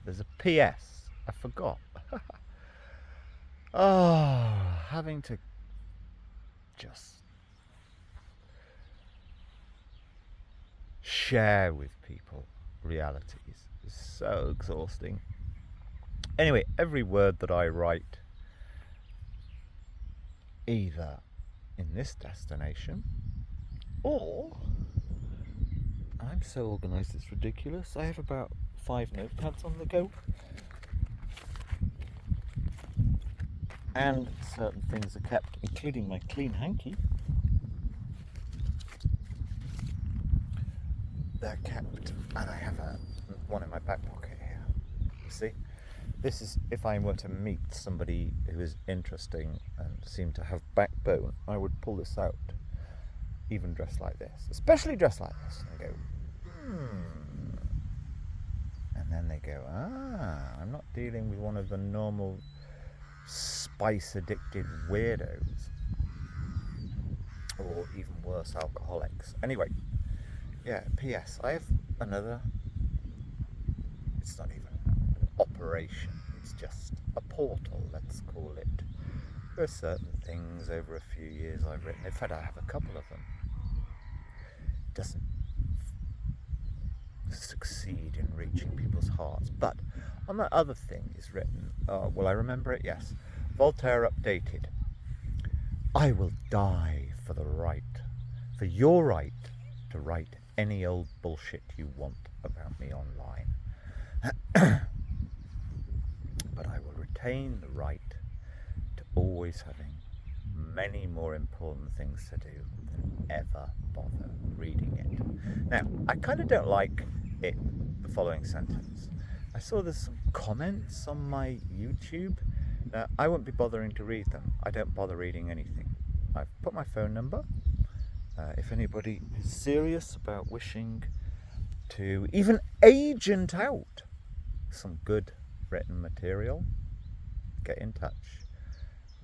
There's a PS. I forgot. Oh, having to just share with people realities is so exhausting. Anyway, every word that I write, either in this destination or I'm so organised it's ridiculous. I have about 5 notepads on the go, and certain things are kept, including my clean hanky. They're kept, and I have one in my back pocket here. See, this is if I were to meet somebody who is interesting and seemed to have backbone, I would pull this out, even dressed like this, especially dressed like this, and go, and then they go, I'm not dealing with one of the normal spice addicted weirdos, or even worse, alcoholics. Anyway, yeah, P.S. I have another, it's not even an operation, it's just a portal, let's call it. There are certain things over a few years I've written. In fact, I have a couple of them. It doesn't succeed in reaching people's hearts. But on that other thing is written, will I remember it? Yes. Voltaire updated. I will die for the right, for your right to write any old bullshit you want about me online. But I will retain the right to always having many more important things to do than ever bother reading it. Now, I kind of don't like it, the following sentence. I saw there's some comments on my YouTube. Now, I won't be bothering to read them. I don't bother reading anything. I've put my phone number. If anybody is serious about wishing to even agent out some good written material, get in touch.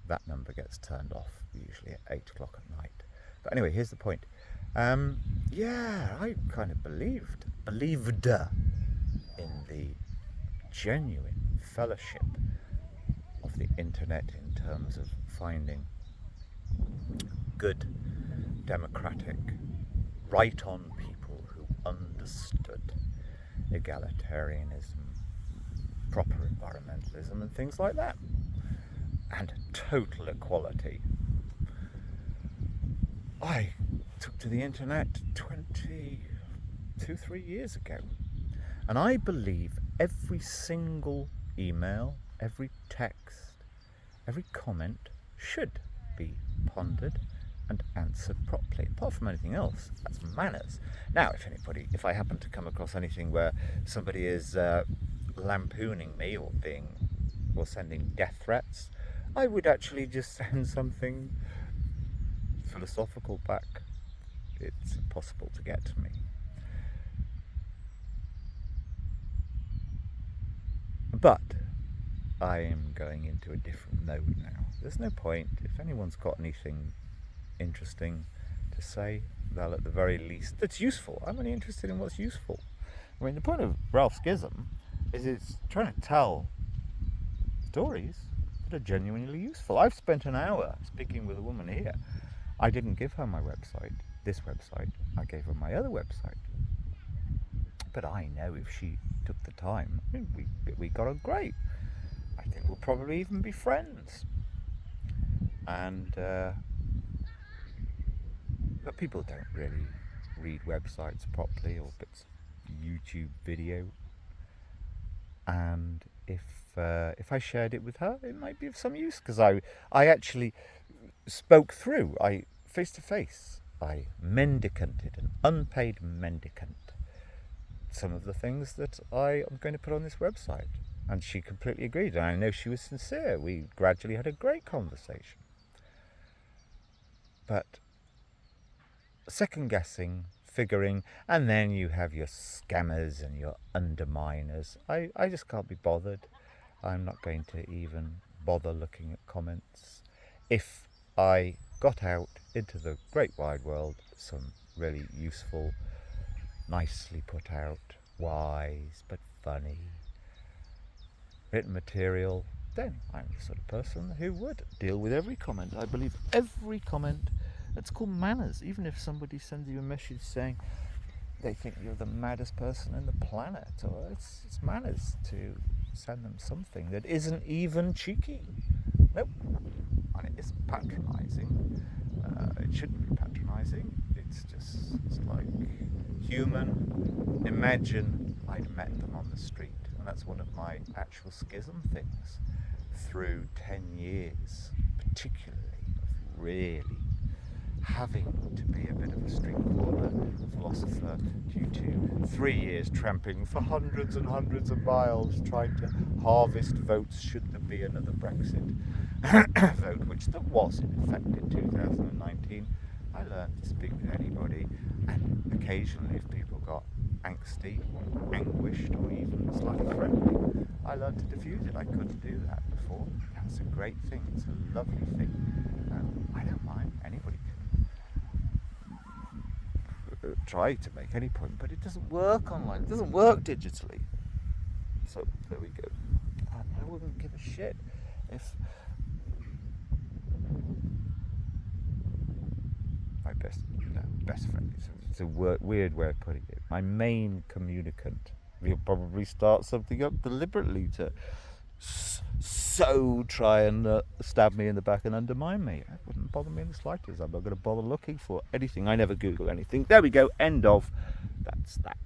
That number gets turned off usually at 8 o'clock at night. But anyway, here's the point. I kind of believed in the genuine fellowship of the internet in terms of finding good, democratic, right-on people who understood egalitarianism, proper environmentalism, and things like that, and total equality. I took to the internet 3 years ago, and I believe every single email, every text, every comment should be pondered and answered properly. Apart from anything else, that's manners. Now, if I happen to come across anything where somebody is lampooning me or sending death threats, I would actually just send something philosophical back. It's impossible to get to me. But I am going into a different mode now. There's no point. If anyone's got anything interesting to say, they'll at the very least, that's useful. I'm only interested in what's useful. I mean, the point of Ralph Schism is it's trying to tell stories that are genuinely useful. I've spent an hour speaking with a woman here. I didn't give her my website, this website. I gave her my other website. But I know if she took the time, we got on great. I think we'll probably even be friends. And but people don't really read websites properly or bits of YouTube video. And if I shared it with her, it might be of some use, because I actually spoke through. I face to face. I mendicanted, an unpaid mendicant, some of the things that I am going to put on this website. And she completely agreed. And I know she was sincere. We gradually had a great conversation. But second guessing, figuring, and then you have your scammers and your underminers. I just can't be bothered. I'm not going to even bother looking at comments. If I got out into the great wide world some really useful, nicely put out, wise but funny written material, then I'm the sort of person who would deal with every comment. I believe every comment. It's called manners. Even if somebody sends you a message saying they think you're the maddest person in the planet, or it's manners to send them something that isn't even cheeky. Nope. And it is patronising. It shouldn't be patronising. It's like human. Imagine I'd met them on the street. And that's one of my actual schism things through 10 years, particularly, of really having to be a bit of a street corner philosopher due to 3 years tramping for hundreds and hundreds of miles trying to harvest votes should there be another Brexit vote, which there was in effect in 2019. I learned to speak with anybody, and occasionally if people got angsty or anguished or even slightly friendly, I learned to diffuse it. I couldn't do that before. That's a great thing. It's a lovely thing. I don't mind. Anybody can try to make any point, but it doesn't work online. It doesn't work digitally. So there we go. I wouldn't give a shit if my best friend, it's a weird way of putting it, my main communicant, he'll probably start something up deliberately to so try and stab me in the back and undermine me. That wouldn't bother me in the slightest. I'm not going to bother looking for anything. I never Google anything. There we go. End of. That's that.